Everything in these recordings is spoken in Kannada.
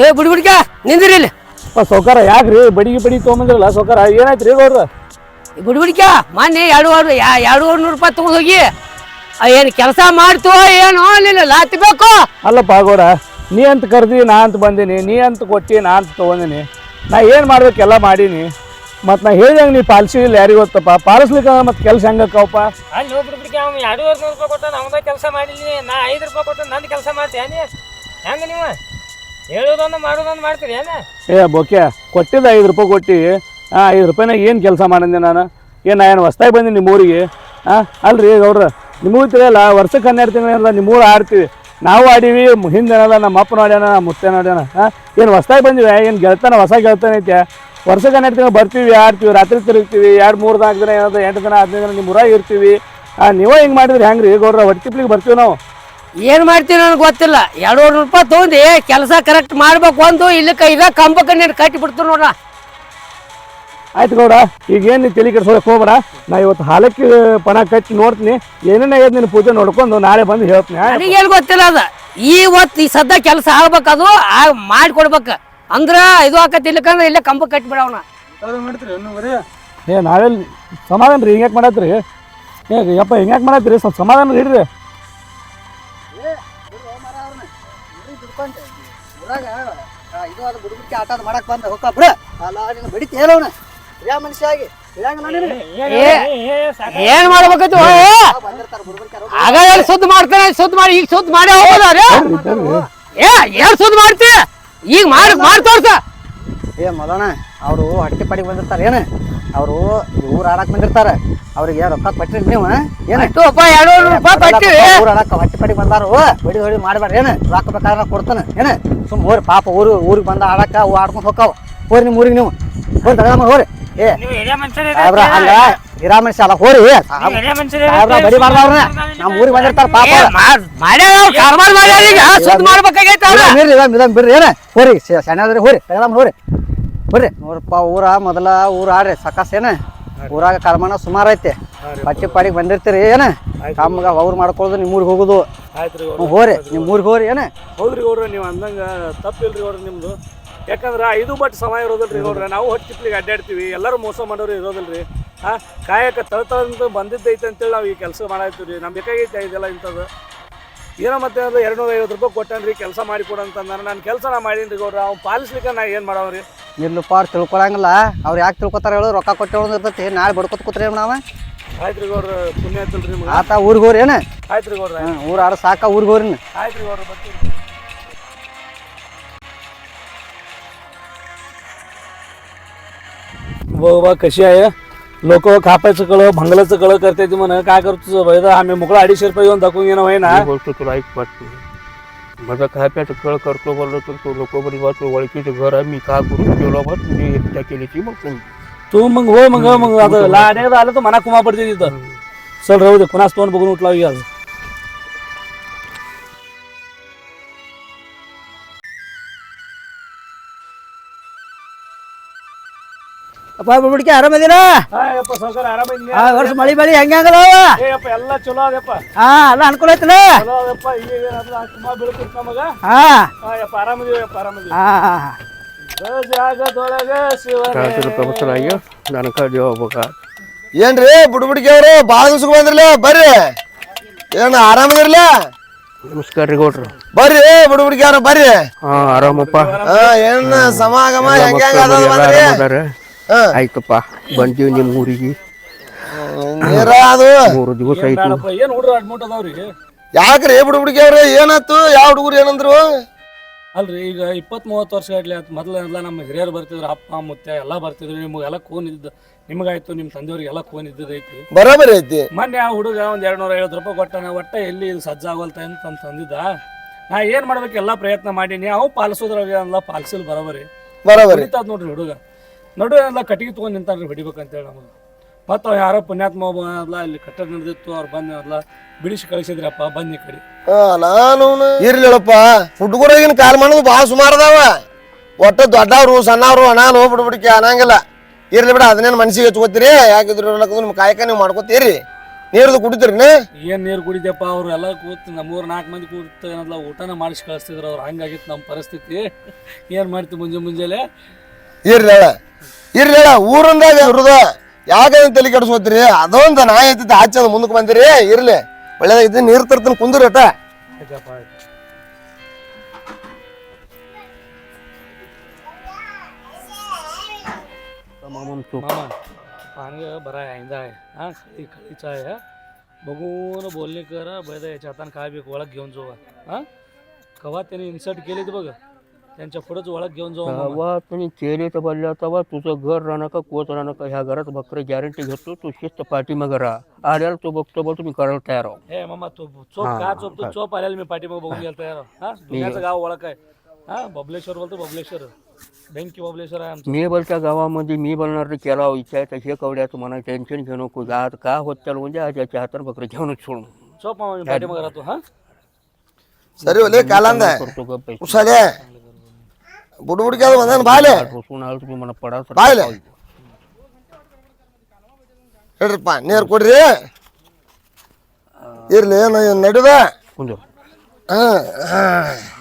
ಏ ಬಿಡ್ಬಿಡ್ಕ ನಿಂದ್ರಿ ಇಲ್ಲಿ ಸೌಕಾರ ಯಾಕ್ರಿ ಬಡಿ ತೊಗೊಂಬಂದ್ರಲ್ಲ ಸೌಕಾರ ಏನಾಯ್ತ್ರಿ ಗೌಡ್ರ ಬಿಡ್ಬಿಡ್ಕ ಮೊನ್ನೆ 200 ರೂಪಾಯಿ ತಗೊಂಡ್ ಹೋಗಿ ಏನು ಕೆಲಸ ಮಾಡ್ತು ಏನು ನೀನು ಲಾತಿ ಬೇಕು ಅಲ್ಲಪ್ಪ ಗೌಡ ನೀ ಅಂತ ಕರ್ದಿ ನಾ ಅಂತ ಬಂದೀನಿ ನೀ ಅಂತ ಕೊಟ್ಟಿ ನಾ ಅಂತ ತೊಗೊಂಡಿನಿ ನಾ ಏನು ಮಾಡ್ಬೇಕೆಲ್ಲ ಮಾಡೀನಿ ಮತ್ತು ನಾ ಹೇಳ್ದಂಗೆ ನೀ ಪಾಲಿಸಿಲ್ಲ ಯಾರಿಗೆ ಗೊತ್ತಪ್ಪ ಪಾಲಿಸ್ಲಿಕ್ಕೆ ಮತ್ತೆ ಕೆಲಸ ಹೆಂಗಕ್ಕವಪ್ಪ ಅಲ್ಲಿ ಹೋಗ್ಬಿಡ್ಬಿಡ್ಕೆ ಅವ್ನು 200 ರೂಪಾಯಿ ಕೊಟ್ಟ ನಮ್ದ ಕೆಲಸ ಮಾಡಿದ್ನಿ ನಾ 5 ರೂಪಾಯಿ ಕೊಟ್ಟು ನಂದು ಕೆಲಸ ಮಾಡ್ತೇನೆ ಹೆಂಗೆ ನೀವು ಹೇಳೋದೊಂದು ಮಾಡೋದೊಂದು ಮಾಡ್ತೀರಿ ಏನೇ ಬೋಕೆ ಕೊಟ್ಟಿದ್ದ 5 ರೂಪಾಯಿ ಕೊಟ್ಟು 5 ರೂಪಾಯಿನಾಗ ಏನು ಕೆಲಸ ಮಾಡಿದ್ದೆ ನಾನು ಏನು ಹೊಸ್ದಾಗಿ ಬಂದೀನಿ ನಿಮ್ಮೂರಿಗೆ ಅಲ್ರಿ ಗೌಡ್ರ ನಿಮಗೂ ತಿಳಿಯಲ್ಲ ವರ್ಷಕ್ಕೆ 12 ತಿಂಗಳ ನಿಮ್ಮೂರು ಆಡ್ತೀವಿ ನಾವು ಆಡೀವಿ ಹಿಂದೇನಲ್ಲ ನಮ್ಮ ಅಪ್ಪನ ಆಡ್ಯಾನ ನಮ್ಮ ಮುತ್ತೇನ ಆಡ್ಯಾನ ಏನು ಹೊಸ್ದಾಗಿ ಬಂದಿವಿ ಏನು ಗೆಳ್ತಾನ ಹೊಸ ಗೆಳ್ತಾನ ಐತೆ ವರ್ಷಕ್ಕೆ 12 ತಿಂಗಳು ಬರ್ತೀವಿ ಆಡ್ತೀವಿ ರಾತ್ರಿ ತಿರುಗ್ತೀವಿ 2-3-4 ದಿನ ಏನಾದ್ರು 8 ದಿನ 15 ದಿನ ನಿಮ್ಮ ಊರಾಗ ಇರ್ತೀವಿ ನೀವೇ ಹಿಂಗೆ ಮಾಡಿದ್ರಿ ಹೆಂಗ್ರಿ ಗೌಡ್ರ ಹೊಟ್ಟಿಪ್ಲಿಗೆ ಬರ್ತೀವಿ ನಾವು ಏನು ಮಾಡ್ತೀವಿ ನನಗೆ ಗೊತ್ತಿಲ್ಲ 200 ರೂಪಾಯಿ ತೊಗೊಂಡು ಕೆಲಸ ಕರೆಕ್ಟ್ ಮಾಡ್ಬೇಕು ಒಂದು ಇಲ್ಲಕ್ಕೆ ಈಗ ಕಂಬಕ್ಕೆ ನೀನು ಕಟ್ಟಿ ಬಿಡ್ತು ನೋಡ ಆಯ್ತು ಗೌಡ ಈಗ ಏನು ನೀನು ತಲೆ ಕೆಡ್ಸೋದಕ್ಕೆ ಹೋಗ್ಬೇಡ ನಾ ಇವತ್ತು ಹಾಲಕ್ಕಿ ಪಣ ಕಟ್ಟಿ ನೋಡ್ತೀನಿ ಏನೇನು ಆಗ್ಯದ ನಿನ್ನ ಪೂಜೆ ನೋಡ್ಕೊಂಡು ನಾಳೆ ಬಂದು ಹೇಳ್ತೀನಿ ನನಗೇನು ಗೊತ್ತಿಲ್ಲ ಅದ ಇವತ್ತು ಈ ಸದ್ಯ ಕೆಲಸ ಆಗ್ಬೇಕದು ಮಾಡಿಕೊಡ್ಬೇಕು ಅಂದ್ರೆ ಇದು ಆಕತಿ ಇಲ್ಲಕಂದ್ರೆ ಇಲ್ಲೇ ಕಂಬಕ್ಕೆ ಕಟ್ಟಿ ಬಿಡವನ ನಾವೆಲ್ಲಿ ಸಮಾಧಾನ ರೀ ಹಿಂಗ್ಯಾಕೆ ಮಾಡತ್ರಿ ಯಪ್ಪ ಹಿಂಗ್ಯಾಕೆ ಮಾಡತ್ರಿ ಸ್ವಲ್ಪ ಸಮಾಧಾನ ಇಡ್ರಿ ಆಟ ಮಾಡಕ್ ಬಂದ ಹೋಗ ಬಿಡ ಅಲ್ಲ ನೀನು ಬಡಿತಿ ಹೇಳೋಣ ಮನುಷ್ಯ ಆಗಿ ಏನ್ ಮಾಡ್ಬೇಕೈತಿ ಆಗ ಸುದ್ದಿ ಮಾಡ್ತಾನೆ ಸುದ್ದಿ ಮಾಡಿ ಈಗ ಸುದ್ದಿ ಮಾಡಿ ಹೋಗೋದಾರೆ ಏನ್ ಸುದ್ದಿ ಮಾಡ್ತಿ ಈಗ ಮಾಡಿ ತೋರ್ಸ ಮಲೋಣ ಅವರು ಹಟ್ಟಿ ಪಡಿಗೆ ಬಂದಿರ್ತಾರ ಏನ ಅವರು ಊರ್ ಆಡಕ್ ಬಂದಿರ್ತಾರ ಅವ್ರಿಗೆ ರೊಕ್ಕ ಕೊಟ್ರಿ ನೀವು ಏನಾಯ್ತು 200 ರೂಪಾಯಿ ಕೊಟ್ಟಿ ಊರ್ ಆಡಕ್ ಹಟ್ಟಿ ಪಡಿಗೆ ಬಂದಾರು ಹೊಡಿ ಮಾಡ್ಬೇಡ್ರಿ ಏನ ರೊಕ್ಕ ಬೇಕಾದ್ರೆ ಕೊಡ್ತಾನೆ ಏನ ಸುಮ್ ಹೋರಿ ಪಾಪ ಊರಿಗೆ ಬಂದ ಆಡಕ್ಕ ಅವು ಆಡ್ಕೊಂಡು ಹೋಗ್ತಾವ ಹೋರಿ ನಿಮ್ಮ ಊರಿಗೆ ನೀವು ಹೋರಿ ತಗೊಂಡ್ ಹೋರಿ ಅಲ್ಲ ಹಿರಾ ಮನುಷ್ಯ ಅಲ್ಲ ಹೋರಿ ಬಡಿ ಮಾಡ್ದವ್ರನ್ನ ನಮ್ಮ ಊರಿಗೆ ಬಂದಿರ್ತಾರ ಪಾಪ ಬಿಡ್ರಿ ಏನ ಹೋರಿ ಸಣ್ಣದ್ರಿ ಹೋರಿ ತಗೊಂಡ್ ಹೋರಿ ಬರ್ರಿ ನೋಡ್ರಪ್ಪ ಮೊದಲ ಊರ ಆಡ್ರಿ ಸಕಾಸ್ ಏನ ಊರಾಗ ಕರ್ಮಣ ಸುಮಾರು ಐತೆ ಬಟ್ಟೆ ಪಾಡಿಗೆ ಬಂದಿರ್ತೀರಿ ಏನ ಕಮ್ಗ ಅವ್ರು ಮಾಡ್ಕೊಳ್ಳೋದು ನಿಮ್ಮ ಊರಿಗೆ ಹೋಗೋದು ಹೋರಿ ನಿಮ್ಮ ಊರಿಗೆ ಹೋರಿ ಏನ ಹೌದ್ರಿ ಗೌಡ್ರ ನೀವು ಅಂದಂಗೆ ತಪ್ಪಿಲ್ರಿ ಗೌಡ್ರ ನಿಮ್ದು ಯಾಕಂದ್ರೆ 5 ಬಟ್ ಸಮಯ ಇರೋದಿಲ್ರಿ ಗೌಡ್ರ ನಾವು ಹೊಟ್ಟಿಪ್ಲಿಗೆ ಅಡ್ಡಾಡ್ತೀವಿ ಎಲ್ಲರೂ ಮೋಸ ಮಾಡೋರು ಇರೋದಿಲ್ರಿ ಕಾಯಕ ತಳತಳಂತ ಬಂದಿದ್ದೈತೆ ಅಂತೇಳಿ ನಾವು ಈ ಕೆಲಸ ಮಾಡಾಯ್ತೀವಿ ರೀ ನಮ್ಗೆ ಬೇಕಾಗೈತೆ ಇದೆಲ್ಲ ಇಂಥದ್ದು ಏನೋ ಮತ್ತೆ ಅದು 250 ರೂಪಾಯಿ ಕೊಟ್ಟನ್ರಿ ಕೆಲಸ ಮಾಡಿಕೊಡು ಅಂತಂದ್ರೆ ನಾನು ಕೆಲಸ ನಾ ಮಾಡೀನಿ ಗೌಡ್ರ ಅವ್ನು ಪಾಲಿಸ್ಲಿಕ್ಕೆ ನಾ ಏನು ಮಾಡವ್ರಿ ಇರ್ಲಪ್ಪ ಅವ್ರು ತಿಳ್ಕೊಳಂಗಿಲ್ಲ ಅವ್ರು ಯಾಕೆ ತಿಳ್ಕೊತಾರ ಹೇಳು ರೊಕ್ಕ ಕೊಟ್ಟು ಇರ್ತೈತಿ ನಾಳೆ ಬಡ್ಕೊತ ಕೂತ್ರಿ ನಾವು ಆಯ್ತು ರೀ ಗೌಡ್ರ ಪುಣ್ಯ ಆಯ್ತಲ್ರಿ ನಿಮ್ಗೆ ಆತ ಊರಿಗೆ ಹೋರಿ ಏನ ಆಯ್ತು ರೀ ಗೌಡ್ರ ಊರು ಆಡ ಸಾಕ ಊರಿಗೆ ಹೋರಿ ಆಯ್ತು ರೀ ಗೌಡ್ರ ಬರ್ತೀವಿ वा कशी आहे लोक खापायचं कळ भंगलाचं कळ करते ती म्हण काय करतो आम्ही मोकळा 250 रुपये येऊन दाखवून घेणं होय ना बोलतो तुला ऐक वाटतो माझा खाप्याचं कळ करतो बोललो तर तो लोक बरी वाटतो ओळखीचं घर आहे मी का करून गेलो बस मी एकट्या केली ती मग तू मग हो मग आता लाड्या आलं तर मना कुमा पडते तिथं चल राहू दे कुणाच तोंड बघून उठला आज ಅಪ್ಪ ಬಿಡ್ಬಿಡ್ಕೆ ಆರಾಮದಿನ ವರ್ಷ ಮಳಿ ಬಳಿ ಹೆಂಗದ ಎಲ್ಲ ಚಲೋ ಅದಪ್ಪ ಎಲ್ಲ ಅನುಕೂಲ ಐತಿಲ್ಲ ಏನ್ರಿ ಬುಡ್ಬುಡ್ಕಿ ಅವ್ರು ಬಾಳ ದಿವ್ಸಕ್ಕೆ ಬಂದ್ರಲ್ಲ ಬರ್ರಿ ಏನ್ ಆರಾಮದಿರ್ಲ ನಮಸ್ಕಾರ ರೀ ಗೌಡ್ರು ಬರ್ರಿ ಬುಡ್ಬುಡ್ಕಿ ಅವ್ರ ಬರ್ರಿ ಆರಾಮಪ್ಪ ಏನ್ ಸಮಾಗಮ ಹೆಂಗ ಆಯ್ತಪ್ಪ ಬಂದೀವಿ ನಿಮ್ಮ ಊರಿಗೆ ನೀರ ಅದು 3 ದಿವಸ ಆಯ್ತು ಏನ್ ಹುಡ್ರ ಅಡ್ಮಿಟ್ ಅದಾವ್ರಿ ಯಾಕ್ರಿ ಬುಡ್ಬುಡ್ಕಿ ಅವ್ರ ಏನಾಯ್ತು ಯಾವ ಹುಡುಗರು ಏನಂದ್ರು ಅಲ್ರಿ ಈಗ 20-30 ವರ್ಷ ಆಗ್ಲಿ ಮೊದಲೆಲ್ಲ ನಮ್ಮ ಹಿರಿಯರು ಬರ್ತಿದ್ರು ಅಪ್ಪ ಮುತ್ತೆ ಎಲ್ಲ ಬರ್ತಿದ್ರು ನಿಮಗೆಲ್ಲ ಖೂನ್ ಇದ್ದ ನಿಮಗಾಯ್ತು ನಿಮ್ಮ ತಂದೆಯವ್ರಿಗೆ ಎಲ್ಲ ಖೂನ್ ಇದ್ದದೈತಿ ಬರೋಬರಿ ಐತಿ ಮೊನ್ನೆ ಆ ಹುಡುಗ ಒಂದ್ 250 ರೂಪಾಯಿ ಕೊಟ್ಟಾನ ಒಟ್ಟ ಎಲ್ಲಿ ಇದು ಸಜ್ಜಾಗೋಲ್ತ ಅಂತ ತಂದಿದ್ದ ನಾ ಏನ್ ಮಾಡ್ಬೇಕು ಎಲ್ಲಾ ಪ್ರಯತ್ನ ಮಾಡೀನಿ ಅವು ಪಾಲಿಸೋದ್ರಾಗ ಅಲ್ಲ ಪಾಲಿಸಿಲ್ ಬರೋಬರಿ ನೋಡ್ರಿ ಹುಡುಗ ನಡು ಎಲ್ಲ ಕಟ್ಟಿಗೆ ತೊಗೊಂಡು ನಿಂತಾರ್ರಿ ಹೊಡಿಬೇಕಂತೇಳಿ ನಮಗೆ ಮತ್ತು ಯಾರೋ ಪುಣ್ಯಾತ್ಮ ಅಲ್ಲ ಇಲ್ಲಿ ಕಟ್ಟಡ ನಡೆದಿತ್ತು ಅವ್ರು ಬಂದಲ್ಲ ಬಿಡಿಸಿ ಕಳಿಸಿದ್ರಪ್ಪ ಬನ್ನಿ ಕಡೆ ನಾನು ಇರ್ಲಿಲ್ಲಪ್ಪ ಹುಡುಗರಾಗಿನ ಕಾಲ್ ಮಾಡೋದು ಭಾಳ ಸುಮಾರು ಅದಾವ ಒಟ್ಟು ದೊಡ್ಡವ್ರು ಸಣ್ಣವ್ರು ಅನಾನು ಬಿಡ್ಬಿಡ್ಕೆ ಅನ್ನಂಗಿಲ್ಲ ಇರ್ಲಿ ಬಿಡ ಅದನ್ನೇನು ಮನ್ಸಿಗೆ ಹಚ್ಕೋತೀರಿ ಯಾಕಿದ್ರು ನಿಮ್ಮ ಕಾಯಕ ನೀವು ಮಾಡ್ಕೋತೀರಿ ನೀರ್ದು ಕುಡಿತೀರಿ ಏನ್ ನೀರು ಕುಡಿದಪ್ಪ ಅವ್ರು ಎಲ್ಲ ಕೂತ್ ನಮ್ಮೂರ್ 4 ಮಂದಿ ಕೂತ್ ಏನಲ್ಲ ಊಟನ ಮಾಡಿಸಿ ಕಳಿಸ್ತಿದ್ರು ಅವ್ರು. ಹಂಗಾಗಿತ್ತು ನಮ್ಮ ಪರಿಸ್ಥಿತಿ. ಏನ್ ಮಾಡ್ತೀವಿ ಮುಂಜಾನೆ ಇರ್ಲೇಳ ಊರಿಂದಾಗ ಇರುದ ಯಾಕೆ ತಲೆ ಕೆಡಿಸ್ಕೋತೀರಿ? ಅದೊಂದು ನಾಯಿ ಐತಿ ಆಚೆ ಮುಂದಕ್ಕೆ ಬಂದಿರಿ. ಇರ್ಲಿ ಒಳ್ಳೇದಾಗೈತಿ. ನೀರ್ ತರ್ತಾನ ಕುಂದ್ರಿ ಅಟ. पानी भरा है आइंदा है हाँ खड़ी चाय है बघून बोलणे कर बैदा याच्या हातानं काय बी ओळख घेऊन जाऊ हां कवा त्याने इन्सर्ट केली बघ त्यांच्या पुढेच ओळख घेऊन जाऊ तेव्हा तुम्ही केले तर बोलल्या तेव्हा तुझं घर राहणं का कोच राहणं का ह्या घरात बकरे गॅरंटी घेतो तू शिस्त पाठीमागं राहा आल्याला तो बघतो बघ तुम्ही करायला तयार आहो. हे मामा तू चोप का चोप तू चोप आल्याला मी पाठीमागं बघून गेलो तयार हां दुनियाचं गाव ओळख आहे हां बबलेश्वर बोलतो बबलेश्वर बेंकी बबलेश्वर आहे आमचं. मी बोलत्या गावामध्ये मी बोलणार तर केला विचार तर हे कवड्याचं म्हणा टेन्शन घेऊ नको आज का होत त्याला म्हणजे आज याच्या हातानं बकरे घेऊनच सोडून चोप मामा मी पाठीमागं राहतो हां ಸರಿ ಒಲೆ ಕಾಲಂದ करतो गप्प ಹುಷಾರೇ ಬುಡ್ಬುಡ್ಕೆ ಅದು ಬಂದಾನ ಬಾಯ್ಲೆ बसून आलो तुम्ही मला पडा ಬಾಯ್ಲೆ ಹೇಳ್ರಪ್ಪ ನೀರು ಕೊಡ್ರಿ. ಇರ್ಲಿ ಏನು ನಡಿದ ಕುಂದ್ರು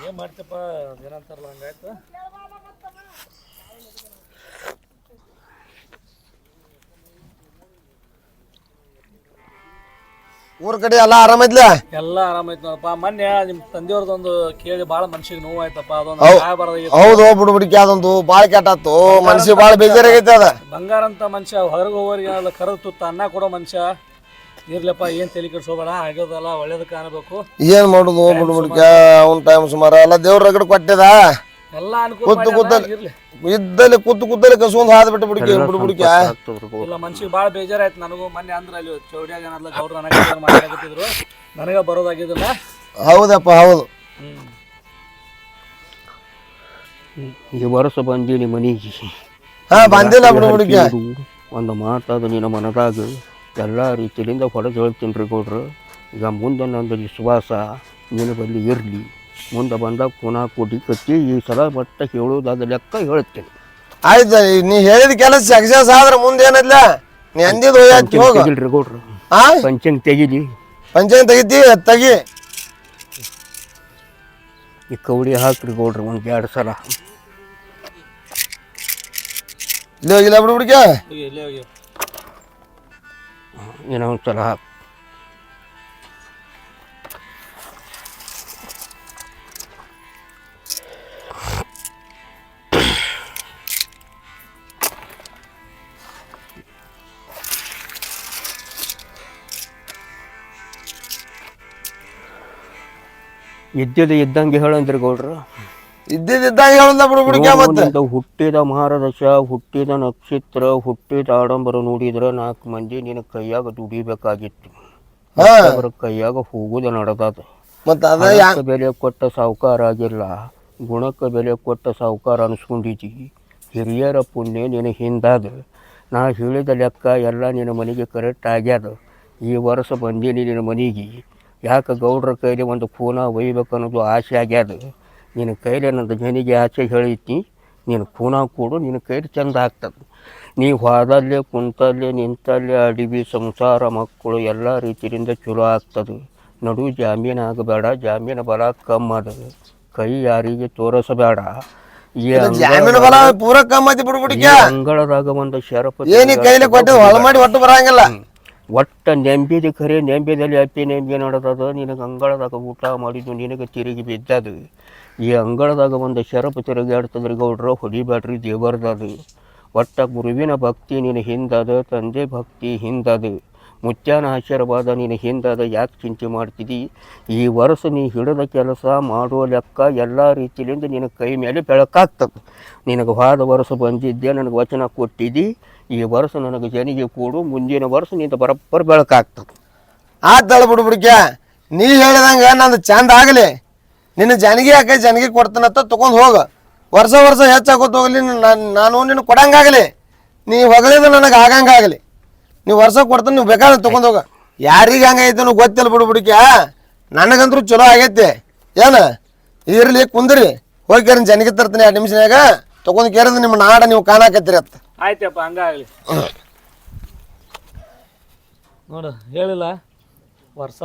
ಏನ್ ಮಾಡ್ತಪ್ಪ ಏನಂತಾರಲ್ಲ ಹಂಗಾಯ್ತು. ಊರ್ ಕಡೆ ಎಲ್ಲ ಆರಾಮೈತ್ಲ? ಎಲ್ಲ ಆರಾಮೈತ್ ನೋಡಪ್ಪ. ಮೊನ್ನೆ ನಿಮ್ ತಂದೆಯವ್ರದೊಂದು ಕೇಳಿ ಬಾಳ ಮನ್ಸಿಗೆ ನೋವು ಆಯ್ತಪ್ಪ. ಅದೊಂದು ಕಾಯ ಬರೋದಾಗಿತ್ತು. ಹೌದು ಬುಡ್ಬುಡ್ಕೆ ಅದೊಂದು ಬಾಳ ಕೆಟ್ಟಾತು. ಮನ್ಸಿಗೆ ಬಾಳ ಬೇಜಾರಾಗೈತೆ ಅದ. ಬಂಗಾರ ಅಂತ ಮನುಷ್ಯ ಹೊರಗೆ ಹೋಗೋರಿಗೆ ಕರೆದು ತುತ್ತ ಅನ್ನ ಕೊಡೋ ಮನುಷ್ಯ. ಇರ್ಲಪ್ಪ ಏನ್ ತಲೆ ಕೆಡ್ಸೋಬೇಡ ಆಗೋದಲ್ಲ ಒಳ್ಳೇದಕ್ಕೆ ಕಾಣಬೇಕು. ಏನ್ ಮಾಡುದು ಬುಡ್ಬುಡ್ಕೆ ಅವ್ನ ಟೈಮ್ ಸುಮಾರ ಎಲ್ಲ ದೇವ್ರ ರಗಡ್ ಕೊಟ್ಟಿದ ಎಲ್ಲ ಅನುಕೂಲ ಇರ್ಲಿ. ಇದ್ದಲ್ಲಿ ಕೂತಲ್ಲಿ ಕಸ್ಕೊಂಡ್ ಹಾದ್ ಬಿಟ್ಟು ಬುಡ್ಬುಡ್ಕೆ ಇಲ್ಲ ಮನ್ಸಿಗೆ ಬಾಳ ಬೇಜಾರಾಯ್ತು ನನಗೂ. ಮೊನ್ನೆ ಅಂದ್ರೆ ಅಲ್ಲಿ ಚೌಡ್ಯಾಗ ಏನಾದ್ಲ ಗೌಡ್ರ ಮಾತಾಡಕತ್ತಿದ್ರು ನನಗ ಬರೋದಾಗಿದ್ದಿಲ್ಲ. ಹೌದಪ್ಪ ಹೌದು. ಈ ವರ್ಷ ಬಂದೀನಿ ಮನೆಗೆ ಹಾ ಬಂದಿಲ್ಲ ಬುಡ್ಬುಡ್ಕೆ. ಒಂದು ಮಾತಾದ ನಿನ್ನ ಮನದಾಗ ಎಲ್ಲ ರೀತಿಯಿಂದ ಹೊಡೆದು ಹೇಳ್ತೀನಿ ರೀ ಗೌಡ್ರು. ಈಗ ಮುಂದೆ ನಂದು ವಿಶ್ವಾಸ ನಿನ್ನ ಬಳಿ ಇರಲಿ. ಮುಂದೆ ಬಂದಾಗ ಪುನಃ ಕೊಡಿ ಕಟ್ಟಿ ಈ ಸಲ ಮಟ್ಟ ಹೇಳೋದಾದ ಲೆಕ್ಕ ಹೇಳ್ತೀನಿ. ಆಯ್ತು ನೀ ಹೇಳಿದ ಕೆಲಸ ಸಕ್ಸಸ್ ಆದ್ರೆ ಮುಂದೆ ಏನಲ್ಲ ನೀ ಅಂದಿದ್ದು ಹೋಗಿ ಹೋಗ. ತೆಗಿಲ್ರಿ ಗೌಡ್ರು ಪಂಚಂಗ್ ತೆಗಿಲಿ. ಪಂಚಾಯತ್ ತೆಗಿತಿ ತೆಗಿ. ಈ ಕೌಡಿ ಹಾಕ್ರಿ ಗೌಡ್ರು ಒಂದು 2 ಸಲ. ಇಲ್ಲಿ ಹೋಗಿಲ್ಲ ಬುಡ್ಬುಡ್ಕೆ ಏನೋ ಒಂದು ಸಲ ಹಾಕಿ. ಇದ್ದಂಗೆ ಹೇಳಂದ್ರಿ ಗೌಡ್ರು. ಇದ್ದಿದ್ದಾಗ ಹೇಳಲ್ಲ ಬುಡ್ಬುಡ್ಕೆ. ಮತ್ತೆ ಹುಟ್ಟಿದ ಮಹಾರದಶ ಹುಟ್ಟಿದ ನಕ್ಷತ್ರ ಹುಟ್ಟಿದ ಆಡಂಬರ ನೋಡಿದ್ರೆ 4 ಮಂದಿ ನಿನ್ನ ಕೈಯಾಗ ದುಡಿಬೇಕಾಗಿತ್ತು. ಅವರ ಕೈಯಾಗ ಹೋಗುದ ನಡೆದದ. ಮತ್ತೆ ಬೆಲೆ ಕೊಟ್ಟ ಸಾವುಕಾರ ಆಗಿಲ್ಲ, ಗುಣಕ್ಕೆ ಬೆಲೆ ಕೊಟ್ಟ ಸಾವುಕಾರ ಅನಿಸ್ಕೊಂಡಿದ್ದಿ. ಹಿರಿಯರ ಪುಣ್ಯ ನಿನ್ನ ಹಿಂದಾದ. ನಾ ಹೇಳಿದ ಲೆಕ್ಕ ಎಲ್ಲ ನಿನ್ನ ಮನೆಗೆ ಕರೆಕ್ಟ್ ಆಗ್ಯದ. ಈ ವರ್ಷ ಬಂದೀನಿ ನಿನ್ನ ಮನೆಗೆ. ಯಾಕೆ ಗೌಡ್ರ ಕೈಲಿ ಒಂದು ಫೋನ ಒಯ್ಬೇಕು ಅನ್ನೋದು ಆಸೆ ಆಗ್ಯದ. ನಿನ್ನ ಕೈಲಿ ನಂದು ಜನಿಗೆ ಆಸೆ ಹೇಳಿತಿ. ನೀನು ಫೋನ ಕೊಡು, ನಿನ್ನ ಕೈಲಿ ಚಂದ ಆಗ್ತದೆ. ನೀ ಹೋದಲ್ಲೇ ಕುಂತಲ್ಲೇ ನಿಂತಲ್ಲೇ ಅಡಿವಿ ಸಂಸಾರ ಮಕ್ಕಳು ಎಲ್ಲ ರೀತಿಯಿಂದ ಚಲೋ ಆಗ್ತದೆ. ನಡು ಜಾಮೀನು ಆಗಬೇಡ, ಜಾಮೀನು ಬಲ ಕಮ್ಮಿ ಅದ. ಕೈ ಯಾರಿಗೆ ತೋರಿಸಬೇಡ. ಈ ಜಾಮೀನು ಬಲ ಪೂರ ಕಮ್ಮಿ ಬುಡ್ಬುಡ್ಕೆ. ಅಂಗಳದಾಗ ಒಂದು ಶರಪ ಏನಿ ಕೈಲಿ ಕೊಟ್ಟು ಹೊಲ ಮಾಡಿ ಒಟ್ಟು ಬರಂಗಿಲ್ಲ. ಒಟ್ಟು ನೆಂಬಿದ ಖರೆ ನೆಂಬಿದಲ್ಲಿ ಅಪ್ಪಿ ನೆಂಬಿ ನಡೆದದ. ನಿನಗೆ ಅಂಗಳದಾಗ ಊಟ ಮಾಡಿದ್ದು ನಿನಗೆ ತಿರುಗಿ ಬಿದ್ದದು. ಈ ಅಂಗಳದಾಗ ಒಂದು ಶರಪ ತಿರುಗಾಡ್ತದ್ರಿ ಗೌಡ್ರ ಹೊಡಿಬ್ಯಾಡ್ರಿ ದೇವರ್ದದು. ಒಟ್ಟ ಗುರುವಿನ ಭಕ್ತಿ ನಿನ್ನ ಹಿಂದದ, ತಂದೆ ಭಕ್ತಿ ಹಿಂದದ, ಮುತ್ಯಾನ ಆಶೀರ್ವಾದ ನಿನ್ನ ಹಿಂದದ. ಯಾಕೆ ಚಿಂತೆ ಮಾಡ್ತಿದ್ದಿ? ಈ ವರ್ಷ ನೀ ಹಿಡಿದ ಕೆಲಸ ಮಾಡೋ ಲೆಕ್ಕ ಎಲ್ಲ ರೀತಿಯಿಂದ ನಿನ್ನ ಕೈ ಮೇಲೆ ಬೆಳಕಾಗ್ತದೆ. ನಿನಗೆ ಹೋದ ವರ್ಷ ಬಂದಿದ್ದೆ, ನನಗೆ ವಚನ ಕೊಟ್ಟಿದ್ದಿ. ಈ ವರ್ಷ ನನಗೆ ಜನಿಗೆ ಕೊಡು, ಮುಂದಿನ ವರ್ಷ ನಿಂದ ಬರೋಬ್ಬರ ಬೆಳಕಾಗ್ತದೆ. ಆತಳ ಬುಡ್ಬುಡ್ಕೆ ನೀ ಹೇಳಿದಂಗ ನಂದು ಚಂದ ಆಗಲಿ. ನಿನ್ನ ಜನಿಗೆ ಯಾಕೆ ಜನಿಗೆ ಕೊಡ್ತಾನಂತ ತಗೊಂಡ್ ಹೋಗ. ವರ್ಷ ಹೆಚ್ಚಾಗೋತ್ ಹೋಗ್ಲಿ. ನಾನು ನಿನ್ನ ಕೊಡಂಗಾಗಲಿ. ನೀ ಹೊಗಳಿದ ನನಗೆ ಆಗಂಗಾಗಲಿ. ನೀವು ವರ್ಷ ಕೊಡ್ತಾನೆ, ನೀವು ಬೇಕಾದ್ರೆ ತಗೊಂಡ್ ಹೋಗ. ಯಾರಿಗೆ ಹಂಗೈತೆ ಗೊತ್ತಿಲ್ಲ ಬುಡ್ಬುಡ್ಕೆ. ನನಗಂತೂ ಚಲೋ ಆಗೈತಿ. ಏನ ಇರ್ಲಿ ಕುಂದ್ರಿ ಹೋಗಿ ಜನಿಗೆ ತರ್ತೀನಿ 2 ನಿಮಿಷನಾಗ ತಗೊಂಡ್ ಕೇರಿದ್ರೆ ನಿಮ್ಮ ನಾಡ ನೀವು ಕಾಣಾಕತ್ತೀರಿ ಅತ್ತ. ಆಯ್ತಪ್ಪ ಹಂಗಾಗ್ಲಿ. ನೋಡು ಹೇಳಿಲ್ಲ ವರ್ಷ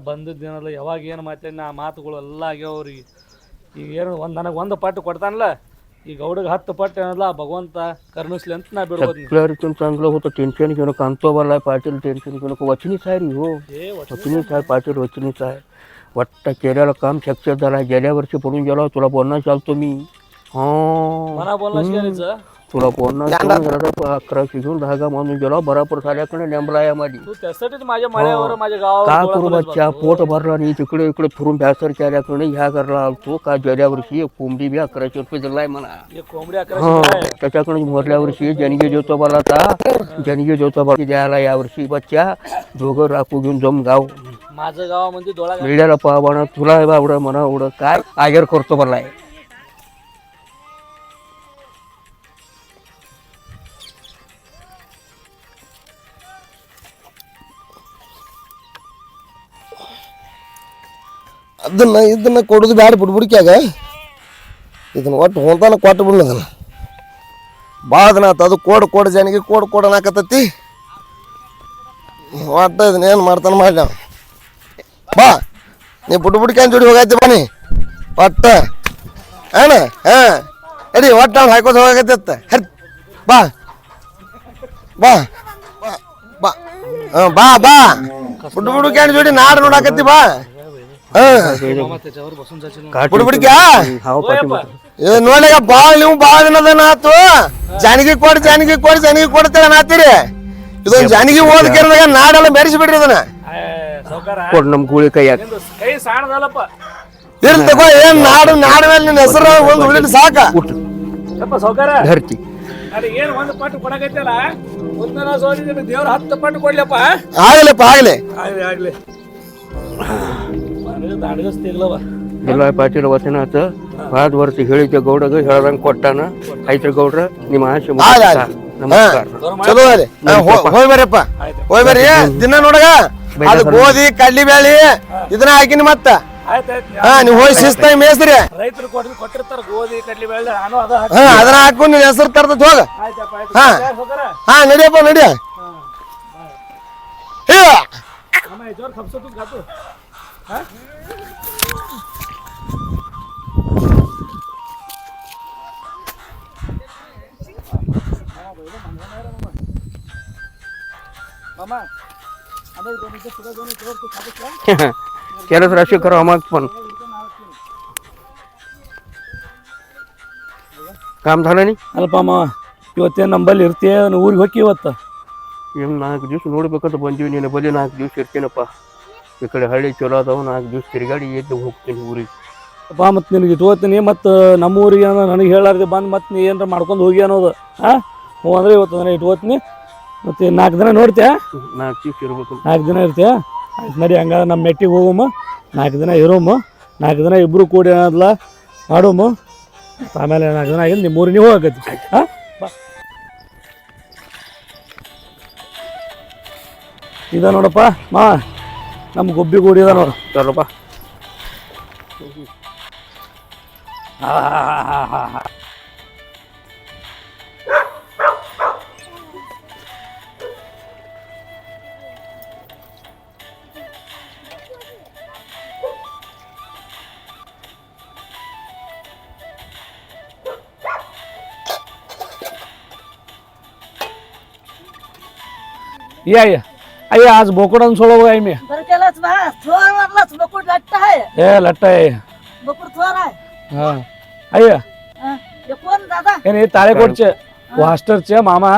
ಬಂದಿದ್ದೇನಲ್ಲ ಯಾವಾಗ ಏನು ಮಾತಾಡಿ ಆ ಮಾತುಗಳು ಎಲ್ಲ ಆಗ್ಯಾವ ಅವ್ರಿಗೆ. ಈಗ ಏನು ನನಗೆ ಒಂದು ಪಟ್ಟು ಕೊಡ್ತಾನಲ್ಲ, ಈಗ ಗೌಡಗೆ 10 ಪಟ್ಟು ಏನಲ್ಲ ಭಗವಂತ ಕರುಣಿಸ್ಲಿ ಅಂತ ನಾ ಬಿಡ್ಬೋದು. सगळ्यातून चांगलं होतं. टेन्शन घेऊन कांतोबाला पाटील टेन्शन घेऊन वचनीच आहे रे हो. वचनीच आहे पाटील, वचनीच आहे. वाटतं केलेलं काम सक्सेस झाला. गेल्या वर्षी पडून गेलो, तुला बोलणं चालतो मी. मला बोलला शेरीचं तुला बोलणं 11 घेऊन धागा मानून गेलो. बराबर झाल्याकडे नेमला या माझी. तू त्यासाठीच माझ्या मळ्यावर माझ्या गावावर का डोळा करू खोलत बच्चा, पोट भरला नाही. तिकडे इकडे फिरून भ्यासर केल्याकडे ह्या करला आलतो. का गेल्या वर्षी एक कोंबडी बी 1100 रुपये दिलाय म्हणा. एक कोंबडी 1100 आहे. त्याच्याकडे भरल्या वर्षी जनगी ज्योतोबाला जनगी ज्योतोबा द्यायला यावर्षी बच्चा दोघं राखू घेऊन जम गाव माझं गाव म्हणजे डोळा मिळाला पावणं तुला एवढं म्हणा एवढं काय आगर करतो बरलाय. ಇದನ್ನ ಕೊಡೋದು ಬ್ಯಾಡ ಬಿಡ್ಬಿಡ್ಕ್ಯಾಗ ಇದನ್ನ ಒಟ್ಟು ಹೊಂತಾನ ಕೊಟ್ಟು ಬಿಡ್ಲ ಅದನ್ನ ಭಾಳ ದಿನ ಆತ. ಅದು ಕೋಡ್ ಜನಿಗೆ ಕೋಡ್ ಅನ್ನಕತ್ತೈತಿ. ಒಟ್ಟ ಇದನ್ನ ಏನು ಮಾಡ್ತಾನೆ ಮಾಡಿ ಬಾ ನೀ ಬಿಡ್ಬಿಡ್ಕ್ಯಾನ್ ಜೋಡಿ ಹೋಗೈತಿ ಬಾ ನೀ ಒಟ್ಟ ಅಣ್ಣ ಹಾಂ ಎಡಿ ಒಟ್ಟು ಅವ್ನು ಹಾಕೋದು ಹೋಗೈತಿ ಹರ್ ಬಾ ಬಾ ಬಾ ಹಾಂ ಬಾ ಬಾ ಬಿಡ್ಬಿಡ್ಕ್ಯಾನ್ ಜೋಡಿ ನಾಡು ನೋಡಾಕತ್ತಿ ಬಾ. ಬಿಡ್ಬಿಡ್ಕ್ಯಾ ನೋಡ್ಯಾಗ ಬಾಳ ನೀವು ಬಾಳ ದಿನದನ ಆತು. ಜಾನಿಗೆ ಕೊಡ್ತೇವೆ ನಾತೀರಿ. ಇದೊಂದು ಜಾನಿಗೆ ಓದ್ ಕೇಳಿದಾಗ ನಾಡೆಲ್ಲ ಬೆರೆಸಿ ಬಿಡ್ರಿ ಅದನ್ನ. ಕೊಡ್ ನಮ್ ಗೂಳಿ ಕೈಯಾಗ ಕೈ ಸಾಣದಲ್ಲಪ್ಪ. ಇರ್ಲಿ ತಗೋ, ಏನ್ ನಾಡು ಮೇಲೆ ನಿನ್ನ ಹೆಸರು ಒಂದು ಉಳಿದ ಸಾಕ. ಸೌಕರ ಧರ್ತಿ ಏನು 1 ಪಟ್ಟು ಕೊಡಕೈತಲ್ಲ, ಮುಂದಿನ ಸೋಲಿ ದೇವ್ರ 10 ಪಟ್ಟು ಕೊಡ್ಲಪ್ಪ. ಆಗ್ಲಪ್ಪ ಆಗ್ಲಿ ಆಗ್ಲಿ ಅಡಗಿಸ್ತಿಗ್ಲವ. ಜಿಲ್ಲಾ ಪಾಟೀಲ್ ವಚನಾತ 5 ವರ್ಷ ಹೇಳಿದ್ದೆ ಗೌಡಗ ಹೇಳ್ದಂಗೆ ಕೊಟ್ಟಾನ. ಐತ್ರ ಗೌಡ್ರ ನಿಮ್ಮ ಆಶೆ ನಮಸ್ಕಾರ. ಚಲೋ ರೀ, ಹೋಯ್ ಬರ್ರಿಪ್ಪ ಹೋಯ್ ಬರ್ರಿ. ದಿನ ನೋಡಗ ಅದು ಗೋಧಿ ಕಡ್ಲಿ ಬ್ಯಾಳಿ ಇದನ್ನ ಹಾಕಿನಿ ಮತ್ತ. ಹಾ ನೀವು ಹೋಗಿ ಶಿಸ್ತಾಗಿ ಮೇಸ್ರಿ. ರೈತರು ಕೊಟ್ಟಿರ್ತಾರ ಗೋಧಿ ಕಡ್ಲಿ ಬೇಳೆ, ನಾನು ಅದ ಹಾ ಅದನ್ನ ಹಾಕೊಂಡು ನಿನ್ನ ಹೆಸರು ತರ್ತದ ಹೋಗ. ಹಾ ಹಾ ನಡಿಯಪ್ಪ ನಡಿಯ. ಜೋರ್ ಖಪ್ಸತ್ತು ಗಾತು. केलंच राशी करावं मग पण काम झालं नाही. ಅಲ್ಪ ಅಮ್ಮ ಇವತ್ತೇನು ನಂಬಲ್ಲಿ ಇರ್ತೀಯ, ಊರಿಗೆ ಹೋಗಿ ಇವತ್ತು ಏನು 4 ದಿವಸ ನೋಡ್ಬೇಕಂತ ಬಂದೀವಿ. ನೀನು ಬಲಿ 4 ದಿವಸ ಇರ್ತೀನಪ್ಪ. ಈ ಕಡೆ ಹಳ್ಳಿ ಚಲೋ ಅದಾವ. 4 ದಿವಸ ತಿರುಗಾಡಿ ಎದ್ದು ಹೋಗ್ತೀನಿ ಊರಿಗೆ. ಅಪ್ಪ ಮತ್ತು ನಿನಗೆ ಇಟ್ಕೋತೀನಿ. ಮತ್ತು ನಮ್ಮ ಊರಿಗೆ ನನಗೆ ಹೇಳಾರ್ದೆ ಬಂದು ಮತ್ತೆ ನೀ ಏನಾರ ಮಾಡ್ಕೊಂಡು ಹೋಗಿ ಅನ್ನೋದು. ಹಾಂ ಹ್ಞೂ ಅಂದರೆ ಇವತ್ತು ನಾನು ಇಟ್ಕೋತೀನಿ. ಮತ್ತು 4 ದಿನ ನೋಡ್ತೀಯ? 4 ದಿವಸ ಇರ್ಬೇಕು. 4 ದಿನ ಇರ್ತೀಯ? ಆಯ್ತು ನಡಿ, ಹಂಗಾದ್ರೆ ನಮ್ಮ ಮೆಟ್ಟಿಗೆ ಹೋಗಮ್ಮ. 4 ದಿನ ಇರೋಮ್ಮ. 4 ದಿನ ಇಬ್ಬರು ಕೂಡಿ ಏನಲ್ಲ ಮಾಡೋಮ್ಮ. ಆಮೇಲೆ 4 ದಿನ ಆಗಿದ್ದು ನಿಮ್ಮ ಊರಿಗೆ ನೀವು ಹೋಗತ್ತಿ. ಹಾಂ ಬಾ. ಇದ ನೋಡಪ್ಪ ಮಾ, ನಮ್ಮ ಗುಬ್ಬಿ ಗೂಡಿ ಇದ ನೋಡು. ಚಲೋಪ್ಪ. या अय्या आज बोकडान सोडव आहे मी. बरं केलंच बा, थोर वरलाच बकुड लट्ट आहे. ए लट्टा आहे. बकुड थोर आहे. हा अय्या हं. हे कोण दादा? हे ताळेकोटचे वास्टरचे मामा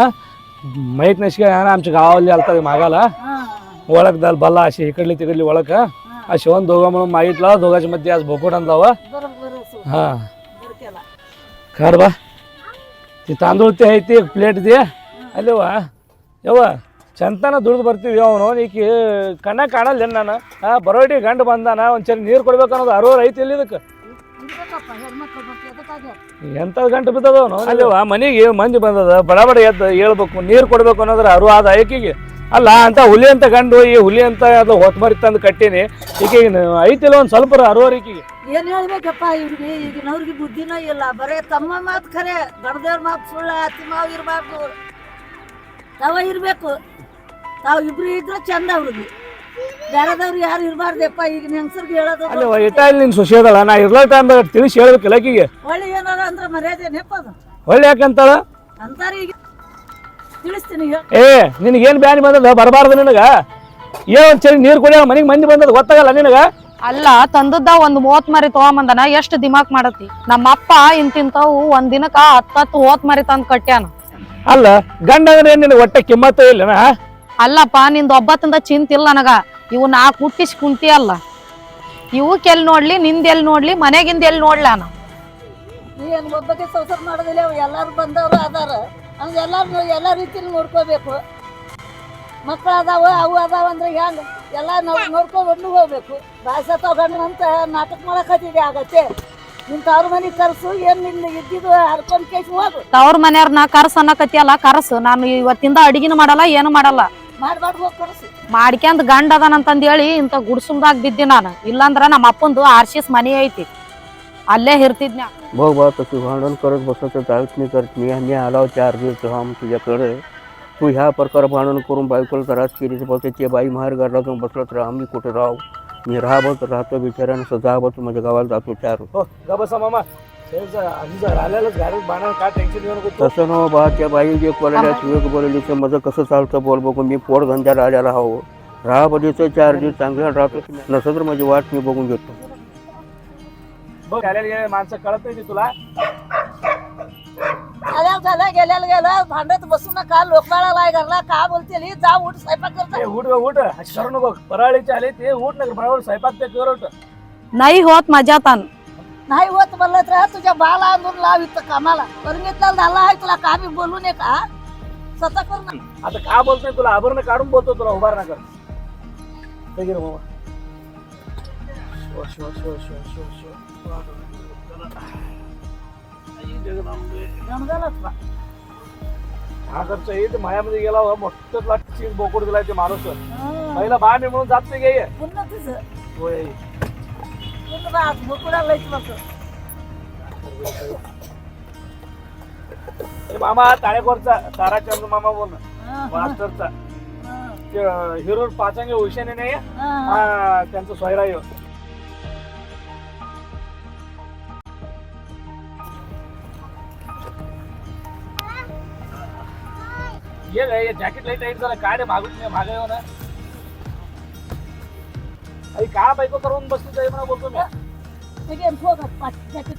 माहीत नाही का आमच्या गावाला आलता मागाला. हं. ओळखदाल बल्ला अशी इकडली तिकडली ओळख. अशी होऊन दोघं म्हणून मागितला. दोघांच्या मध्ये आज बोकड आणला वा. बरं सो. हा बरं केला. खर बा ते तांदूळ ते आहे ते प्लेट दे ಅಲ್ಲೇ ವಾ ಯವ್ವ ಚಂತನ ದುಡ್ದು ಬರ್ತೀವಿ. ಅವನು ಈಕಿ ಕಣ್ಣ ಕಾಣಲ್ಲ ನಾನು. ಬರೋಡಿ ಗಂಡ ಬಂದಾನ, ಒಂದ್ಸರಿ ನೀರು ಕೊಡ್ಬೇಕು ಅನ್ನೋದು ಅರೋರ್ ಐತಿ ಇಲ್ಲಿ. ಇದಕ್ಕೆ ಇರ್ಬೇಕಪ್ಪ, ಹೆಣ್ಮಕ್ಳು ಮತ್ತೆ ಎದಕ್ಕಾಗ್ಯಾರ? ಎಂತ ಗಂಟು ಬಿದ್ದದವನು ಅಲ್ಲವ. ಮನೆಗೆ ಮಂದಿ ಬಂದದ, ಬಡ ಬಡ ಎದ್ದು ಹೇಳ್ಬೇಕು, ನೀರು ಕೊಡ್ಬೇಕು ಅನ್ನೋದ್ರ ಅರು ಆದ ಆಯ್ಕೆಗೆ. ಅಲ್ಲ ಅಂತ ಹುಲಿ ಅಂತ ಗಂಡು, ಈ ಹುಲಿ ಅಂತ ಅದು ಹೊತ್ತು ಮರಿ ತಂದು ಕಟ್ಟೀನಿ. ಈಕೆಗೆ ಐತಿಲ್ಲ ಒಂದು ಸ್ವಲ್ಪ ಅರುವರ್ ಈಕೆಗೆ. ಏನ್ ಹೇಳ್ಬೇಕಪ್ಪ ಇವ್ರಿಗೆ? ಈಗಿನವ್ರಿಗೆ ಬುದ್ಧಿನೂ ಇಲ್ಲ. ಬರೇ ತಮ್ಮ ಮಾತು ಖರೆ, ದೊಡ್ಡದೇವ್ರ ಮಾತು ಸುಳ್ಳ. ಅತ್ತಿ ಮಾವು ಇರಬಾರ್ದು, ತಾವ ಇರ್ಬೇಕು. ತಾವು ಇಬ್ರು ಇದ್ರೆ ಚಂದ ಅವ್ರಿಗೆ. ಬೇರೆದವ್ರು ಯಾರು ಇರಬಾರ್ದಪ್ಪ ಈಗ ಹೆಂಗಸರ್ಗೆ ಹೇಳೋದು ಅಲ್ಲಿ ಇಟ್ಟ ಇಲ್ಲಿ ನಿನ್ ಸೊಸೆ ಅದಲ್ಲ ನಾ ಇರ್ಲ ಟೈಮ್ದಾಗ ತಿಳಿಸಿ ಹೇಳ್ಬೇಕಿಲ್ಲ ಆಕಿಗೆ ಒಳ್ಳೆ ಏನಾರ ಅಂದ್ರೆ ಮರ್ಯಾದೆನೇಪ್ಪ ಅದು ಒಳ್ಳೆ ಯಾಕಂತಾಳ ಅಂತಾರೆ ಈಗ ತಿಳಿಸ್ತೀನಿ ಹೇಳ ಏ ನಿನಗೇನ್ ಬ್ಯಾನಿ ಬಂದದ ಬರಬಾರ್ದು ನಿನಗ ಏನ್ ಒಂದ್ ಸರಿ ನೀರ್ ಕುಡಿಯೋ ಮನಿಗ್ ಮಂದಿ ಬಂದದ ಗೊತ್ತಾಗಲ್ಲ ನಿನಗ ಅಲ್ಲ ತಂದದ್ದ ಒಂದ್ 30 ಮರಿ ತಗೊಂಬಂದನ ಎಷ್ಟ್ ದಿಮಾಕ್ ಮಾಡತಿ ನಮ್ಮಪ್ಪ ಇಂತಿಂತವು ಒಂದ್ ದಿನಕ್ಕ 10 ಹೋತ್ ಮರಿ ತಂದ್ ಕಟ್ಯಾನ. ಅಲ್ಲ ಗಂಡ ಅಂದ್ರೆ ಏನ್ ನಿನಗೆ ಹೊಟ್ಟೆ ಕಿಮ್ಮತ್ತ ಇಲ್ಲ ಅಲ್ಲಪ್ಪ ನಿಂದ ಒಬ್ಬತ್ತಿಂದ ಚಿಂತಿಲ್ಲ ನನಗ ಇವು ನಾ ಕುಟ್ಟಿಸಿ ಕುಂತಿ ಅಲ್ಲ ಇವಕ್ ಎಲ್ ನೋಡ್ಲಿ ನಿಂದ ಎಲ್ ನೋಡ್ಲಿ ಮನೆಗಿಂದ ಎಲ್ ನೋಡ್ಲಾನ ಏನ್ ಒಬ್ಬಕ್ಕೆ ಸಂಸಾರ ಮಾಡೋದಿಲ್ಲ ಎಲ್ಲಾರು ಬಂದವರು ಅದಾರ ಅವ್ನು ಎಲ್ಲಾ ರೀತಿಲಿ ನೋಡ್ಕೋಬೇಕು ಮಕ್ಕಳು ಅದಾವ ಅವು ಅದಾವ ಅಂದ್ರೆ ಹೆಂಗ ಎಲ್ಲ ನೋಡ್ಕೊಂಡು ಹೋಗ್ಬೇಕು ಭಾಷೆ ತಗೊಂಡಂತ ನಾಟಕ ಮಾಡಕ್ ಆಗತ್ತೆ ನಿನ್ ತವ್ರ ಮನೆಗ್ ಕರ್ಸು ಏನ್ ನಿನ್ನ ಇದ್ದಿದ್ದು ಹರ್ಕೊಂಡ್ ಕೇಸಿ ಹೋಗು ತವ್ರ ಮನೆಯವ್ರನ್ನ ಕರ್ಸ್ ಅನ್ನಕತಿ ಅಲ್ಲ ಕರ್ಸು ನಾನು ಇವತ್ತಿಂದ ಅಡಿಗೆನು ಮಾಡಲ್ಲ ಏನು ಮಾಡಲ್ಲ ಮಾಡ್ಬಾರ್ದು ಹೋಗಿ ಕರ್ಸು ಮಾಡ್ಕ್ಯಾಂದ್ ಗಂಡ ಅದಾನಂತಂದ್ ಹೇಳಿ ಇಂತ ಗುಡ್ಸುಮ್ದಾಗ ಬಿದ್ದಿ ನಾನು ಇಲ್ಲಾಂದ್ರ ನಮ್ಮ ಅಪ್ಪಂದು ಆರ್ಶಿಸ್ ಮನಿ ಐತಿ ಅಲ್ಲೇ ಇರ್ತಿದ್ನ बघ बा तशी भांडण करत बसत जायच नाही करत मी आणि आलाव 4 दिवस हम तुझ्याकडे तू ह्या प्रकार भांडण करून बायकोला त्रास केली तर त्याची बाई माहेर घरला जाऊन बसला तर आम्ही कुठे राहू मी राहतो बिचाऱ्यानं सजावत माझ्या गावाला जातो 4 हो गा बसा मामा आल्यालाच घरात बाणा काय टेन्शन घेऊ नको तसं न बा त्या बाई जे बोलल्या सुयोग बोलली तर माझं कसं चालतं बोल बघून मी पोट धंद्याला आलेला राहावं राहाबदीचं 4 दिवस चांगलं राहतो नसं तर माझी वाट मी बघून घेतो बघ गेल्या माणसं कळत नाही तुला झाल्या गेल्या भांडत बसू नका लोकमाळा लाय घरला का बोलते जा उठ स्वयंपाक करता उठ अशी करू नको पराळीचे आले ते उठ ना बरोबर स्वयंपाक ते करत नाही होत माझ्यातान नाही होत म्हणलं तर तुझ्या बाला आणून लाव इथं कामाला परंगितला झाला आहे तुला का मी बोलू नये का स्वतः कर ना आता का बोलतोय तुला आभरण काढून बोलतो तुला उभार ना कर मामा हा खर्च येत मायामध्ये गेला मोठच लागते बोकड दिलाय ते माणूस पहिला बा मी म्हणून जात नाही गे पुन्हा तुझं होय पुन्हा बोकडा लयच नको मामा ताळेकोरचा ताराचंद्र मामा बोल मास्टरचा हिरो पाचांगे उशाने नाही हा त्यांचं सोयरा येऊ ये रे जॅकेट लई टाईट झालं काय रे मागून मागे येऊ ना अरे का बायको करून बसली जाई म्हणा बोलतो मी गेम ठोक जॅकेट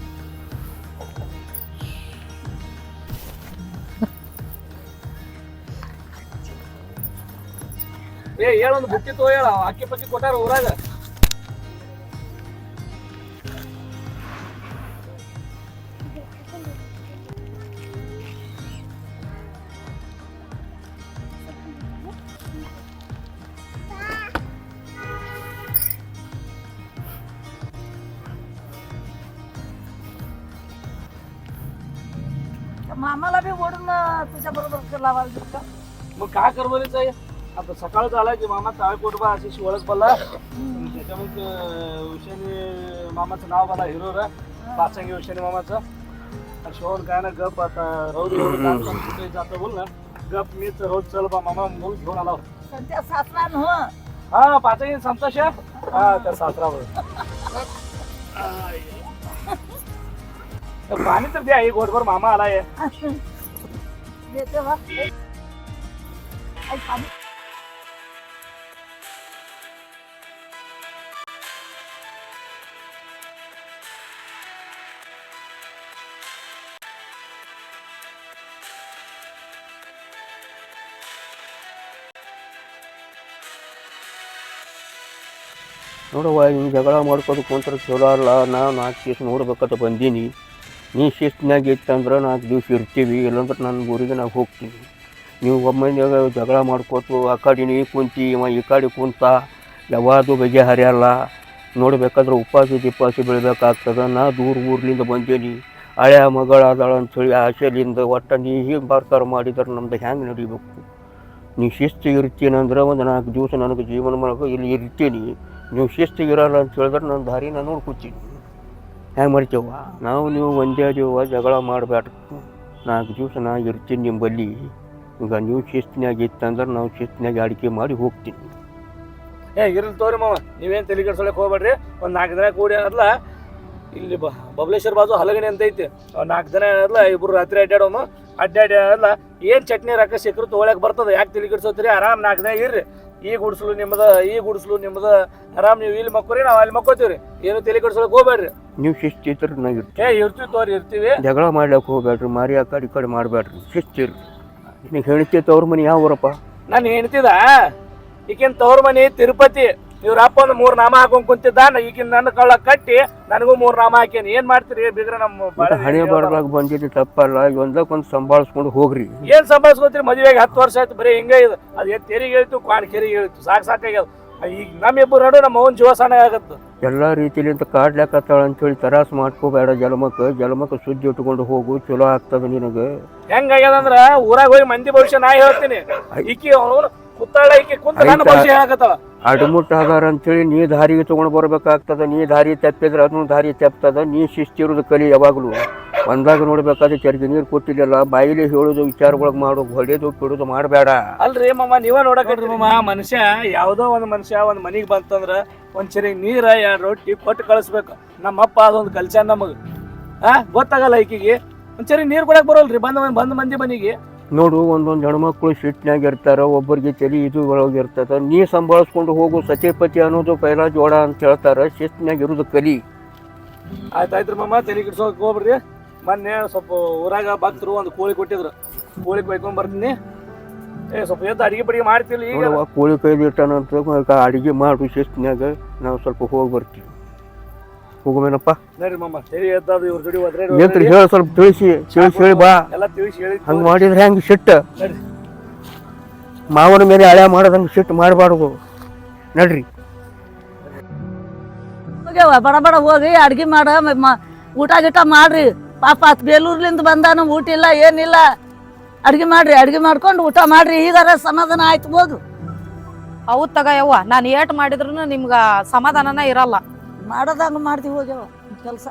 ಹೇಳೊಂದು ಬುಕ್ಕಿತ್ತು ಹೇಳ ಅಕ್ಕಿ ಪಕ್ಕಿ ಕೊಟ್ಟಾರ ಊರಾಗ मामाला बी ओढून तुझ्या बरोबर लावायला मग काय करबरीच आहे आता सकाळ झाला की मामा ताळकोटबा अशी शिवळच बला त्याच्यामध्ये उशाने मामाचं नाव बला हिरो रा पाचंगी उशाने मामाचं शिवण काय ना गप आता रोज कुठे जातो बोल ना गप मीच रोज चल बा मामा बोल घेऊन आला संत्या सासरा न हा पाचंगी संतोष हा त्या सासरावर पाणी तर द्या एक घोटभर मामा आलाय देते बा ನೋಡುವ ಹಿಂಗೆ ಜಗಳ ಮಾಡ್ಕೊಂಡು ಕುಂತ್ರೆ ಚಲೋ ಅಲ್ಲ ನಾವು 4 ದಿವಸ ನೋಡ್ಬೇಕಂತ ಬಂದೀನಿ ನೀ ಶಿಸ್ತಿನಾಗ ಇತ್ತಂದ್ರೆ 4 ದಿವಸ ಇರ್ತೀವಿ ಇಲ್ಲಾಂದ್ರೆ ನನ್ನ ಊರಿಗೆ ನಾವು ಹೋಗ್ತೀವಿ ನೀವು ಒಮ್ಮೆ ಜಗಳ ಮಾಡ್ಕೊತು ಆ ಕಡೆ ನೀ ಕುಂತಿ ಇವ ಈ ಕಡೆ ಕುಂತ ಯಾವಾಗೂ ಬಗೆಹರಿಯಲ್ಲ ನೋಡ್ಬೇಕಾದ್ರೆ ಉಪಾಸಿ ದಿಪ್ಪಾಸಿ ಬೆಳಿಬೇಕಾಗ್ತದೆ ನಾ ದೂರ ಊರ್ಲಿಂದ ಬಂದೀನಿ ಹಳೆಯ ಮಗಳಾದಳ ಅಂಥೇಳಿ ಆಸೆಲಿಂದ ಒಟ್ಟು ನೀ ಹೀಗೆ ಬರ್ತಾರ ಮಾಡಿದ್ರೆ ನಮ್ದು ಹೆಂಗೆ ನಡಿಬೇಕು ನೀ ಶಿಸ್ತು ಇರ್ತೀನಂದ್ರೆ ಒಂದು 4 ದಿವಸ ನನಗೆ ಜೀವನ ಮಾಡೋಕೆ ಇಲ್ಲಿ ಇರ್ತೀನಿ ನೀವು ಶಿಸ್ತಿಗೆ ಇರಲ್ಲ ಅಂತ ಹೇಳಿದ್ರೆ ನನ್ನ ದಾರಿ ನಾನು ನೋಡ್ಕೊತೀನಿ ಹೆಂಗೆ ಮಾಡ್ತೇವ ನಾವು ನೀವು ಒಂದೇ ಜೀವ ಜಗಳ ಮಾಡಬೇಡ 4 ದಿವಸ ನಾ ಇರ್ತೀನಿ ನಿಮ್ಮಲ್ಲಿ ಈಗ ನೀವು ಶಿಸ್ತಿನಾಗ ಇತ್ತಂದ್ರೆ ನಾವು ಶಿಸ್ತಿನಾಗ ಅಡಿಕೆ ಮಾಡಿ ಹೋಗ್ತೀನಿ ಇರ್ಲಿ ತೋರಿ ಮಾವ, ನೀವೇನ್ ತಲೆ ಕೆಡ್ಸೊಳಕ್ ಹೋಗ್ಬೇಡ್ರಿ. ಒಂದ್ 4 ದಿನ ಕೂಡಿ ಅದ್ಲ ಇಲ್ಲಿ ಬಬಲೇಶ್ವರ ಬಾಜು ಹಲಗಣಿ ಅಂತ ಐತಿ. 4 ದಿನ ಅದ್ಲ ಇಬ್ರು ರಾತ್ರಿ ಅಡ್ಡಾಡೋನು. ಅಡ್ಡಾಡಿ ಅದ್ಲ ಏನ್ ಚಟ್ನಿ ರೊಕ್ಕ ಸಿಕ್ಕರು ತಗೊಳಕ್ ಬರ್ತದ. ಯಾಕೆ ತಲೆ ಕೆಡ್ಸೋತೀರಿ? ಆರಾಮ್ 4 ದಿನ ಇರ್ರಿ. ಈ ಗುಡ್ಸ್ಲು ನಿಮ್ದ ಆರಾಮ್ ನೀವು ಇಲ್ಲಿ ಮಕ್ಕೋರಿ, ನಾವ್ ಅಲ್ಲಿ ಮಕ್ಕೋತೀವ್ರಿ. ಏನು ತಲೆ ಕೆಡ್ಸೊಳಕ್ ಹೋಗ್ಬೇಡ್ರಿ. ನೀವು ಶಿಸ್ತಿದ್ರ ಇರ್ತೀವಿ ತೋರಿ, ಇರ್ತೀವಿ. ಜಗಳ ಮಾಡ್ಲಿಕ್ಕೆ ಹೋಗ್ಬೇಡ್ರಿ, ಮಾರಿ ಆ ಕಡೆ ಈ ಕಡೆ ಮಾಡ್ಬೇಡ್ರಿ, ಶಿಸ್ತಿರ್ರಿ. ನಿನಗೆ ಹೇಳ್ತೈತೆ ಅವ್ರ ಮನೆ ಯಾವ ಊರಪ್ಪ? ನಾನು ಹೆಣ್ತಿದ ಈಗಿನ ತವ್ರ ಮನಿ ತಿರುಪತಿ. ಇವ್ರ ಅಪ್ಪ ಒಂದು 3 ನಾಮ ಹಾಕೊಂಡ್ ಕುಂತಿದ್ದ. ಈಗಿನ ನನ್ನ ಕಳ್ಳ ಕಟ್ಟಿ ನನಗೂ 3 ನಾಮ ಹಾಕೇನಿ. ಏನ್ ಮಾಡ್ತೀರಿ ಬಿಗ್ರ? ನಮ್ಮ ಹಣೆ ಬರದಾಗ ಬಂದಿದ್ದು ತಪ್ಪಲ್ಲ, ಒಂದಕ್ಕೊಂದು ಸಂಭಾಳಿಸ್ಕೊಂಡು ಹೋಗ್ರಿ. ಏನ್ ಸಂಭಾಳಿಸ್ಕೊತೀರಿ? ಮದುವೆಗೆ 10 ವರ್ಷ ಆಯ್ತು, ಬರೀ ಹಿಂಗ ಇದು. ಅದ್ ತೆರಿಗೆ ಹೇಳ್ತು, ಕ್ವಾಣ್ ಕೆರಿಗೆ ಹೇಳ್ತು, ಸಾಕಾಗ್ಯದ. ಈಗ ನಮ್ಮಿಬ್ಬರು ನಡು ನಮ್ಮ ಅವನ್ ಜೀವ ಸಣ್ಣ ಆಗತ್ತ. ಎಲ್ಲಾ ರೀತಿಲಿಂತ ಕಾಡ್ಲಾಕತ್ತಾಳ ಅಂತೇಳಿ ತರಾಸ್ ಮಾಡ್ಕೋಬೇಡ. ಜಲಮಕ್ಕ ಸುದ್ದಿ ಇಟ್ಕೊಂಡು ಹೋಗು, ಚಲೋ ಆಗ್ತದ ನಿನಗೆ. ಹೆಂಗಾಗ್ಯದಂದ್ರ ಊರಾಗ ಹೋಗಿ ಮಂದಿ ಭವಿಷ್ಯ ನಾ ಹೇಳ್ತೀನಿ. ಈಕಿ ಅವನು ಕುತ್ತಾಳ, ಈಕಿ ಕುಂತ ನನ್ನ ಭವಿಷ್ಯ ಹೇಳಕತ್ತಾಳ. ಅಡ್ಮುಟ್ ಆದಾರ ಅಂತೇಳಿ ನೀ ದಾರಿಗೆ ತಗೊಂಡು ಬರ್ಬೇಕಾಗ್ತದ. ನೀ ದಾರಿ ತಪ್ಪಿದ್ರೆ ಅದನ್ನು ದಾರಿ ತಪ್ತದ. ನೀ ಶಿಸ್ತಿರೋದು ಕಲಿ ಯಾವಾಗ್ಲೂ. ಒಂದಾಗ ನೋಡ್ಬೇಕಾದ್ರೆ ಚರ್ಗಿ ನೀರು ಕೊಟ್ಟಿಲ್ಲ, ಬಾಯಿಲಿ ಹೇಳೋದು, ವಿಚಾರಗಳಿಗೆ ಮಾಡೋದು, ಹೊಡೆಯೋದು ಬಿಡೋದು ಮಾಡಬೇಡ. ಅಲ್ರಿ ಮಮ್ಮ, ನೀವ ನೋಡಕ್ರಿ ಮಮ್ಮ. ಮನುಷ್ಯ ಯಾವ್ದೋ ಒಂದ್ ಮನುಷ್ಯ ಒಂದ್ ಮನಿಗ್ ಬಂತಂದ್ರ ಒಂದ್ ಚರಿ ನೀರ 2 ರೊಟ್ಟಿ ಕೊಟ್ಟು ಕಳಿಸ್ಬೇಕು. ನಮ್ಮಪ್ಪ ಅದೊಂದು ಕಲ್ಚರ್ ನಮಗ್ ಗೊತ್ತಾಗಲ್ಲ. ಈಕಿಗೆ ಒಂದ್ ಚರಿ ನೀರ್ ಕೊಡಕ್ ಬರೋಲ್ರಿ ಬಂದ ಮಂದಿ ಮನಿಗೆ. ನೋಡು, ಒಂದೊಂದು ಹೆಣ್ಮಕ್ಳು ಸಿಟ್ನಾಗ ಇರ್ತಾರ, ಒಬ್ಬರಿಗೆ ತಲೆ ಇದು ಒಳಗಿರ್ತದ. ನೀ ಸಂಭಾಳಿಸ್ಕೊಂಡು ಹೋಗು. ಸತ್ಯಪತಿ ಅನ್ನೋದು ಪೈಲಾ ಜೋಡ ಅಂತ ಹೇಳ್ತಾರ. ಶಿಸ್ತಿನಾಗ ಇರೋದು ಕಲಿ. ಆಯ್ತಾಯ್ತ್ರಿ ಮಮ್ಮ, ತಲೆ ಕಿಡ್ಸೋಕ್ ಹೋಗ್ಬಿಡ್ರಿ. ಮೊನ್ನೆ ಸ್ವಲ್ಪ ಊರಾಗ ಭಕ್ತರು ಒಂದು ಕೋಳಿ ಕೊಟ್ಟಿದ್ರು. ಕೋಳಿ ಕೊಯ್ಕೊಂಡ್ ಬರ್ತೀನಿ. ಸ್ವಲ್ಪ ಎದ್ದು ಅಡಿಗೆ ಪಡಿಗೆ ಮಾಡ್ತಿಲ್ಲ. ಈಗ ಕೋಳಿ ಕೈದಿಟ್ಟನಂತ ಅಡಿಗೆ ಮಾಡು ಶಿಸ್ತಿನಾಗ. ನಾವು ಸ್ವಲ್ಪ ಹೋಗಿ ಬರ್ತೀವಿ. ಹೋಗುವೇನಪ್ಪ? ನೋಡ್ರಿ ಮಮ್ಮ, ಸರಿ ಎದ್ದದು ಇವ್ರ ಜೋಡಿ ಹೋದ್ರೆ ಏನ್ರಿ ಹೇಳ, ಸ್ವಲ್ಪ ತಿಳಿಸಿ ಹೇಳಿ ಬಾ. ಎಲ್ಲ ತಿಳಿಸಿ ಹೇಳಿ. ಹಂಗ ಮಾಡಿದ್ರೆ ಹೆಂಗ ಸಿಟ್ಟ? ಮಾವನ ಮೇಲೆ ಹಳೆ ಮಾಡೋದಂಗ ಸಿಟ್ಟು ಮಾಡಬಾರ್ದು. ನಡ್ರಿ ಬಡ ಬಡ ಹೋಗಿ ಅಡ್ಗೆ ಮಾಡ, ಊಟ ಗೀಟ ಮಾಡ್ರಿ. ಪಾಪ ಬೇಲೂರ್ಲಿಂದ ಬಂದಾನು, ಊಟ ಇಲ್ಲ ಏನಿಲ್ಲ. ಅಡ್ಗೆ ಮಾಡ್ರಿ, ಅಡ್ಗೆ ಮಾಡ್ಕೊಂಡು ಊಟ ಮಾಡ್ರಿ. ಈಗಾರ ಸಮಾಧಾನ ಆಯ್ತು, ಹೋಗು. ಹೌದ್ ತಗ ಯವ್ವ, ನಾನು ಏಟ್ ಮಾಡಿದ್ರು ನಿಮ್ಗ ಸಮಾಧಾನನ ಇರಲ್ಲ. ಮಾಡೋದಂಗ ಮಾಡ್ತೀವಿ ಹೋಗ್ಯವ ಕೆಲಸ.